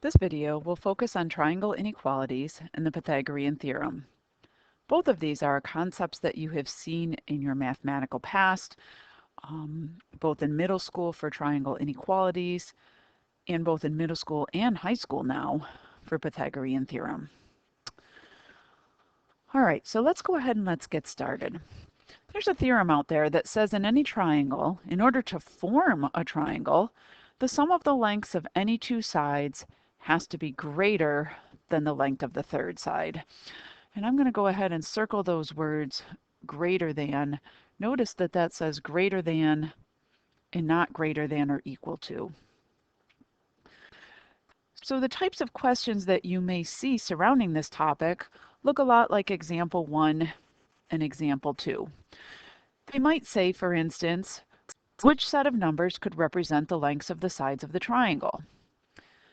This video will focus on triangle inequalities and the Pythagorean theorem. Both of these are concepts that you have seen in your mathematical past, both in middle school for triangle inequalities, and both in middle school and high school now for Pythagorean theorem. All right, so let's go ahead and let's get started. There's a theorem out there that says in any triangle, in order to form a triangle, the sum of the lengths of any two sides has to be greater than the length of the third side. And I'm going to go ahead and circle those words greater than. Notice that that says greater than and not greater than or equal to. So the types of questions that you may see surrounding this topic look a lot like example 1 and example 2. They might say, for instance, which set of numbers could represent the lengths of the sides of the triangle?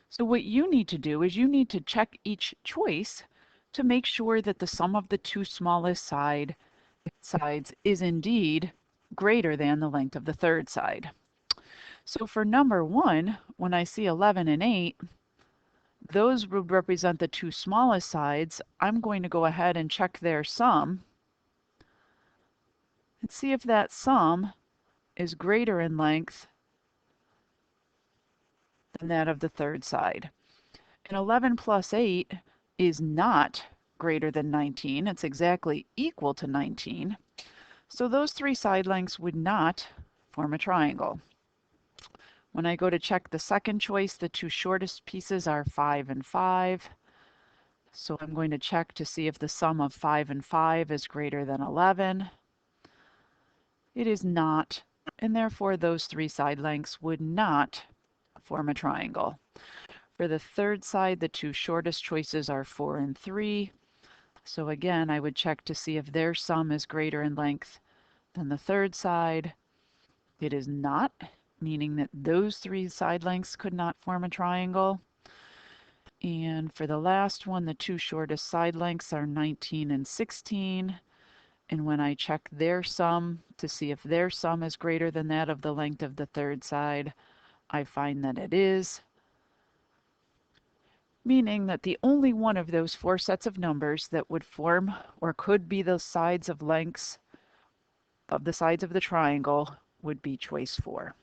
So what you need to do is you need to check each choice to make sure that the sum of the two smallest sides is indeed greater than the length of the third side. So for number 1, when I see 11 and 8, those would represent the two smallest sides. I'm going to go ahead and check their sum and see if that sum is greater in length than that of the third side. And 11 plus 8 is not greater than 19. It's exactly equal to 19. So those three side lengths would not form a triangle. When I go to check the second choice, the two shortest pieces are 5 and 5. So I'm going to check to see if the sum of 5 and 5 is greater than 11. It is not, and therefore those three side lengths would not form a triangle. For the third side, the two shortest choices are 4 and 3. So again, I would check to see if their sum is greater in length than the third side. It is not, meaning that those three side lengths could not form a triangle. And for the last one, the two shortest side lengths are 19 and 16. And when I check their sum to see if their sum is greater than that of the length of the third side, I find that it is, meaning that the only one of those four sets of numbers that would form or could be the sides of lengths of the sides of the triangle would be choice 4.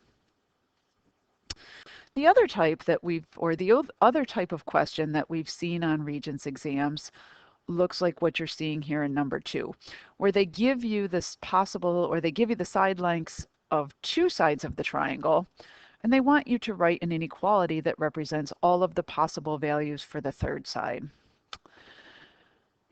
The other type that the other type of question that we've seen on Regents exams looks like what you're seeing here in number 2, where they give you this they give you the side lengths of two sides of the triangle, and they want you to write an inequality that represents all of the possible values for the third side.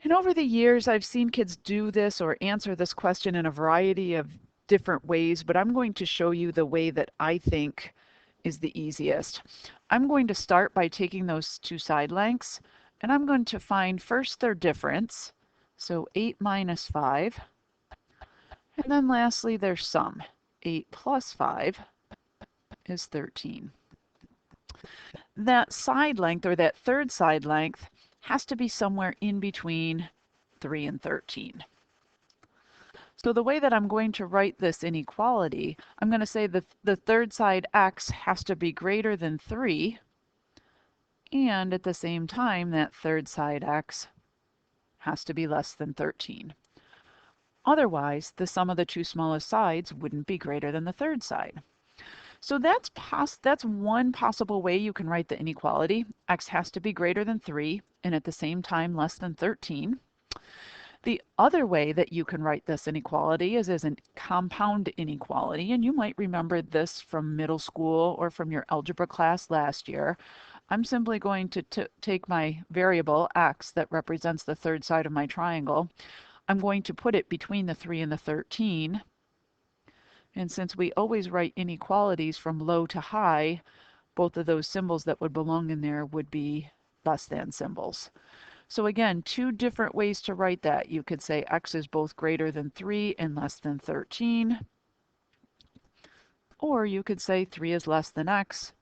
And over the years, I've seen kids do this or answer this question in a variety of different ways, but I'm going to show you the way that I think is the easiest. I'm going to start by taking those two side lengths, and I'm going to find first their difference, so 8 minus 5, and then lastly their sum. 8 plus 5 is 13. That side length, or that third side length, has to be somewhere in between 3 and 13. So the way that I'm going to write this inequality, I'm going to say that the third side x has to be greater than 3, and at the same time that third side x has to be less than 13. Otherwise, the sum of the two smallest sides wouldn't be greater than the third side. So that's one possible way you can write the inequality. X has to be greater than 3 and at the same time less than 13. The other way that you can write this inequality is as a compound inequality, and you might remember this from middle school or from your algebra class last year. I'm simply going to take my variable x that represents the third side of my triangle. I'm going to put it between the 3 and the 13. And since we always write inequalities from low to high, both of those symbols that would belong in there would be less than symbols. So again, two different ways to write that. You could say x is both greater than 3 and less than 13. Or you could say 3 is less than x,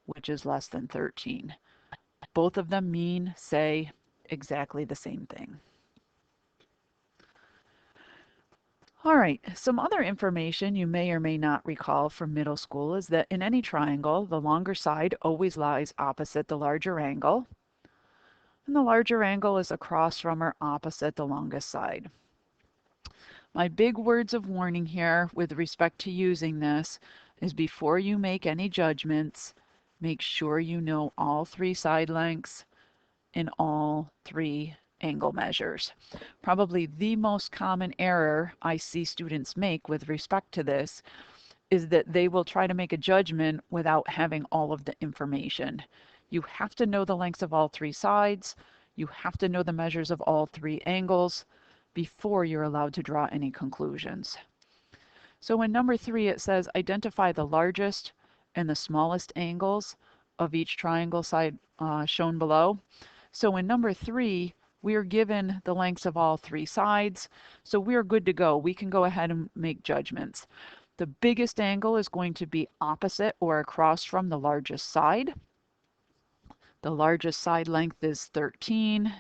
which is less than 13. Both of them say exactly the same thing. All right, some other information you may or may not recall from middle school is that in any triangle, the longer side always lies opposite the larger angle, and the larger angle is across from or opposite the longest side. My big words of warning here with respect to using this is before you make any judgments, make sure you know all three side lengths and all three angle measures. Probably the most common error I see students make with respect to this is that they will try to make a judgment without having all of the information. You have to know the lengths of all three sides. You have to know the measures of all three angles before you're allowed to draw any conclusions. So in number 3, it says identify the largest and the smallest angles of each triangle side shown below. So in number 3, we are given the lengths of all three sides. So we're good to go. We can go ahead and make judgments. The biggest angle is going to be opposite or across from the largest side. The largest side length is 13,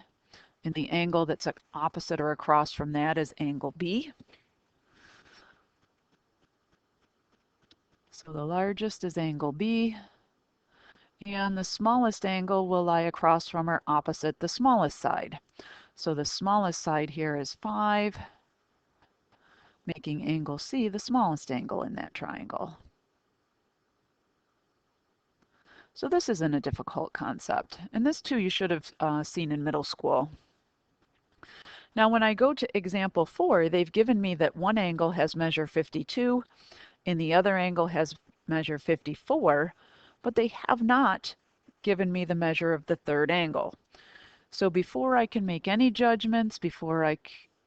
and the angle that's opposite or across from that is angle B. So the largest is angle B, and the smallest angle will lie across from or opposite the smallest side. So the smallest side here is 5, making angle C the smallest angle in that triangle. So this isn't a difficult concept, and this too you should have seen in middle school. Now when I go to example 4, they've given me that one angle has measure 52 and the other angle has measure 54, but they have not given me the measure of the third angle. So before I can make any judgments, before I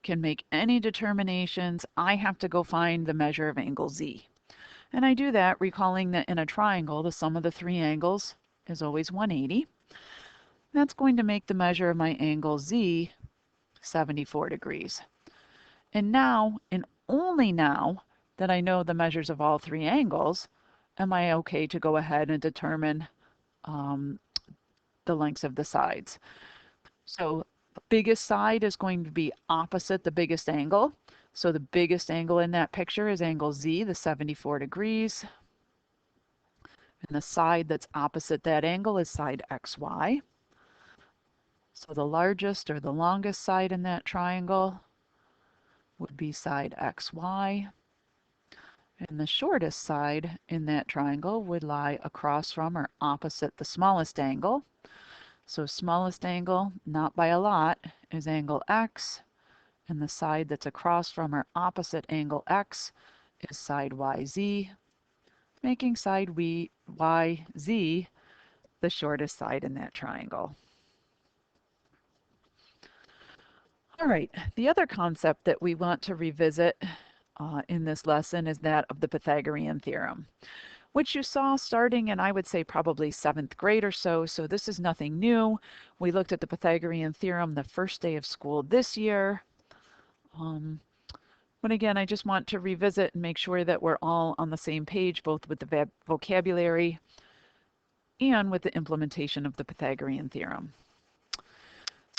can make any determinations, I have to go find the measure of angle Z. And I do that recalling that in a triangle, the sum of the three angles is always 180. That's going to make the measure of my angle Z 74 degrees. And now, and only now, that I know the measures of all three angles, am I okay to go ahead and determine the lengths of the sides. So the biggest side is going to be opposite the biggest angle. So the biggest angle in that picture is angle Z, the 74 degrees. And the side that's opposite that angle is side XY. So the largest or the longest side in that triangle would be side XY. And the shortest side in that triangle would lie across from or opposite the smallest angle. So smallest angle, not by a lot, is angle X, and the side that's across from or opposite angle X is side YZ, making side YZ the shortest side in that triangle. All right, the other concept that we want to revisit in this lesson is that of the Pythagorean Theorem, which you saw starting in, I would say, probably 7th grade or so. So this is nothing new. We looked at the Pythagorean Theorem the first day of school this year. But again, I just want to revisit and make sure that we're all on the same page, both with the vocabulary and with the implementation of the Pythagorean Theorem.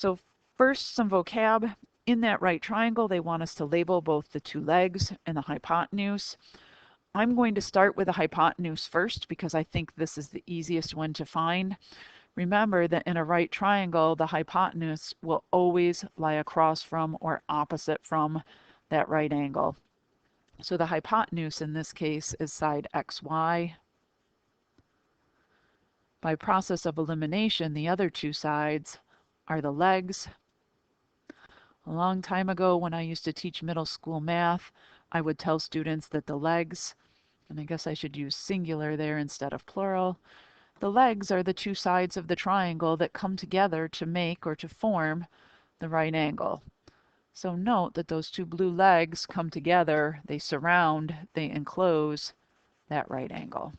So first, some vocab. In that right triangle, they want us to label both the two legs and the hypotenuse. I'm going to start with the hypotenuse first because I think this is the easiest one to find. Remember that in a right triangle, the hypotenuse will always lie across from or opposite from that right angle. So the hypotenuse in this case is side XY. By process of elimination, the other two sides are the legs. A long time ago when I used to teach middle school math, I would tell students that the legs, and I guess I should use singular there instead of plural, the legs are the two sides of the triangle that come together to make or to form the right angle. So note that those two blue legs come together, they surround, they enclose that right angle.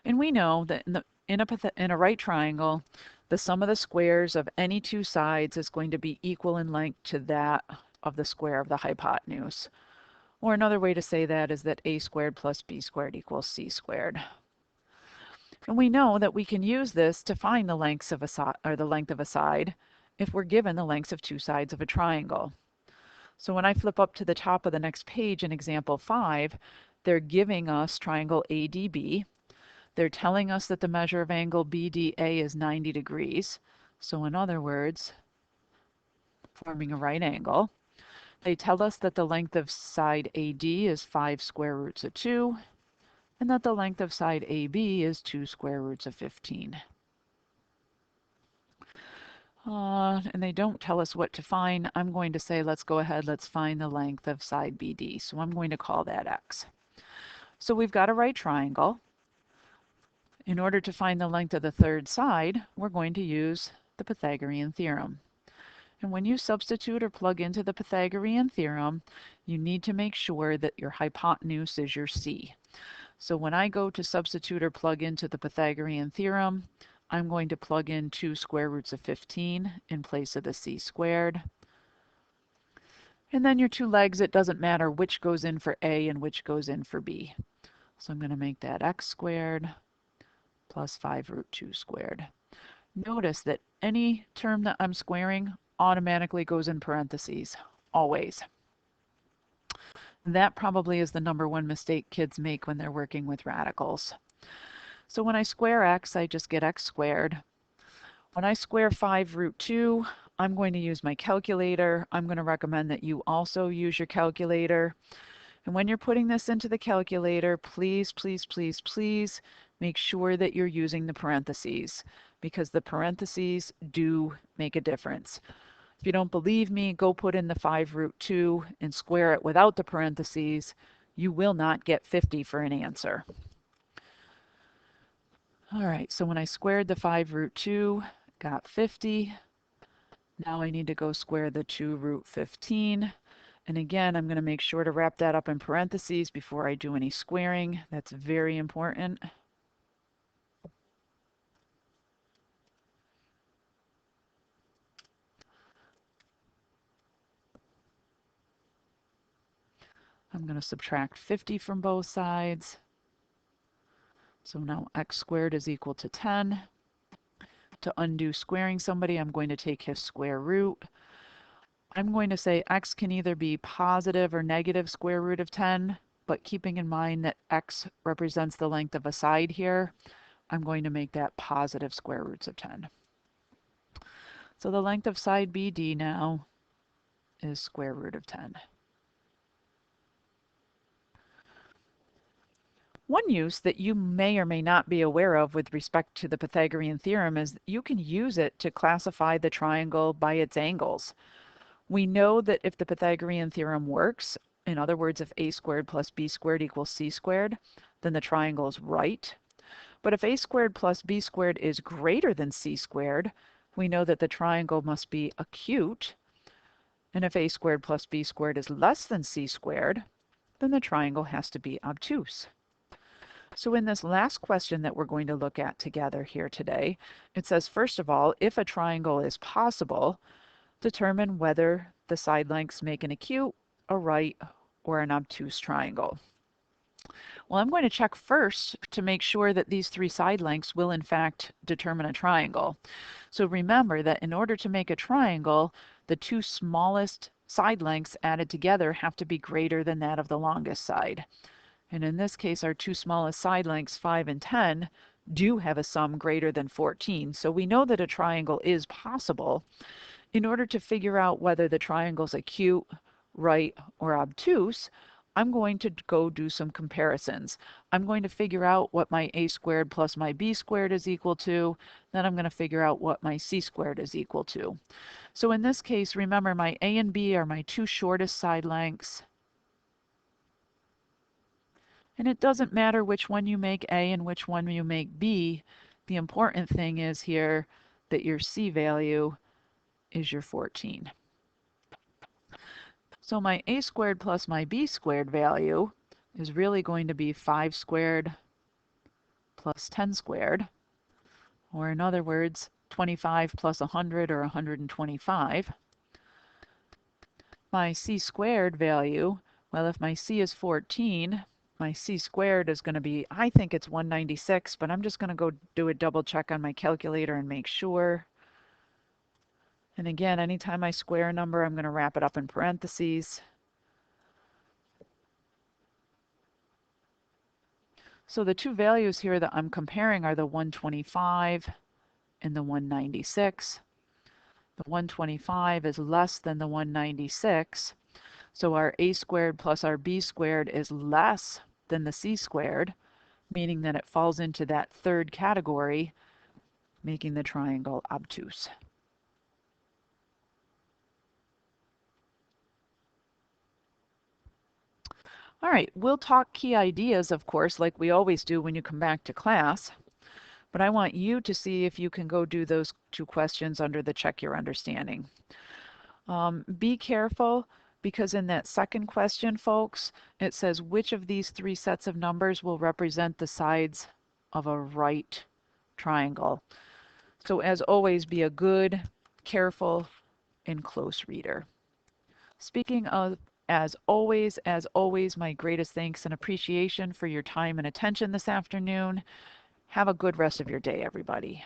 And we know that in a right triangle, the sum of the squares of any two sides is going to be equal in length to that of the square of the hypotenuse. Or another way to say that is that a squared plus b squared equals c squared. And we know that we can use this to find the lengths of the length of a side if we're given the lengths of two sides of a triangle. So when I flip up to the top of the next page in example 5, they're giving us triangle ADB. They're telling us that the measure of angle BDA is 90 degrees. So in other words, forming a right angle. They tell us that the length of side AD is 5 square roots of 2, and that the length of side AB is 2 square roots of 15. And they don't tell us what to find. I'm going to say, let's go ahead, let's find the length of side BD. So I'm going to call that X. So we've got a right triangle. In order to find the length of the third side, we're going to use the Pythagorean theorem. And when you substitute or plug into the Pythagorean theorem, you need to make sure that your hypotenuse is your C. So when I go to substitute or plug into the Pythagorean theorem, I'm going to plug in 2 square roots of 15 in place of the C squared. And then your two legs, it doesn't matter which goes in for A and which goes in for B. So I'm going to make that X squared plus 5 root 2 squared. Notice that any term that I'm squaring automatically goes in parentheses, always. That probably is the #1 mistake kids make when they're working with radicals. So when I square x, I just get x squared. When I square 5 root 2, I'm going to use my calculator. I'm going to recommend that you also use your calculator. And when you're putting this into the calculator, please, please, please, please make sure that you're using the parentheses, because the parentheses do make a difference. If you don't believe me, go put in the 5 root 2 and square it without the parentheses. You will not get 50 for an answer. All right, so when I squared the 5 root 2, got 50. Now I need to go square the 2 root 15. And again, I'm going to make sure to wrap that up in parentheses before I do any squaring. That's very important. I'm going to subtract 50 from both sides. So now x squared is equal to 10. To undo squaring somebody, I'm going to take his square root. I'm going to say x can either be positive or negative square root of 10, but keeping in mind that x represents the length of a side here, I'm going to make that positive square roots of 10. So the length of side BD now is square root of 10. One use that you may or may not be aware of with respect to the Pythagorean theorem is that you can use it to classify the triangle by its angles. We know that if the Pythagorean theorem works, in other words, if a squared plus b squared equals c squared, then the triangle is right. But if a squared plus b squared is greater than c squared, we know that the triangle must be acute. And if a squared plus b squared is less than c squared, then the triangle has to be obtuse. So in this last question that we're going to look at together here today, it says, first of all, if a triangle is possible, determine whether the side lengths make an acute, a right, or an obtuse triangle. Well, I'm going to check first to make sure that these 3 side lengths will in fact determine a triangle. So remember that in order to make a triangle, the 2 smallest side lengths added together have to be greater than that of the longest side. And in this case, our 2 smallest side lengths, 5 and 10, do have a sum greater than 14. So we know that a triangle is possible. In order to figure out whether the triangle's acute, right, or obtuse, I'm going to go do some comparisons. I'm going to figure out what my a squared plus my b squared is equal to. Then I'm going to figure out what my c squared is equal to. So in this case, remember my a and b are my 2 shortest side lengths. And it doesn't matter which one you make A and which one you make B. The important thing is here that your C value is your 14. So my A squared plus my B squared value is really going to be 5 squared plus 10 squared, or in other words, 25 plus 100, or 125. My C squared value, well, if my C is 14, my c squared is going to be, I think it's 196, but I'm just going to go do a double check on my calculator and make sure. And again, anytime I square a number, I'm going to wrap it up in parentheses. So the two values here that I'm comparing are the 125 and the 196. The 125 is less than the 196. So our a squared plus our b squared is less than the c squared, meaning that it falls into that third category, making the triangle obtuse. All right, we'll talk key ideas, of course, like we always do when you come back to class. But I want you to see if you can go do those two questions under the check your understanding. Be careful because in that second question, folks, it says which of these three sets of numbers will represent the sides of a right triangle. So as always, be a good, careful, and close reader. Speaking of, as always, my greatest thanks and appreciation for your time and attention this afternoon. Have a good rest of your day, everybody.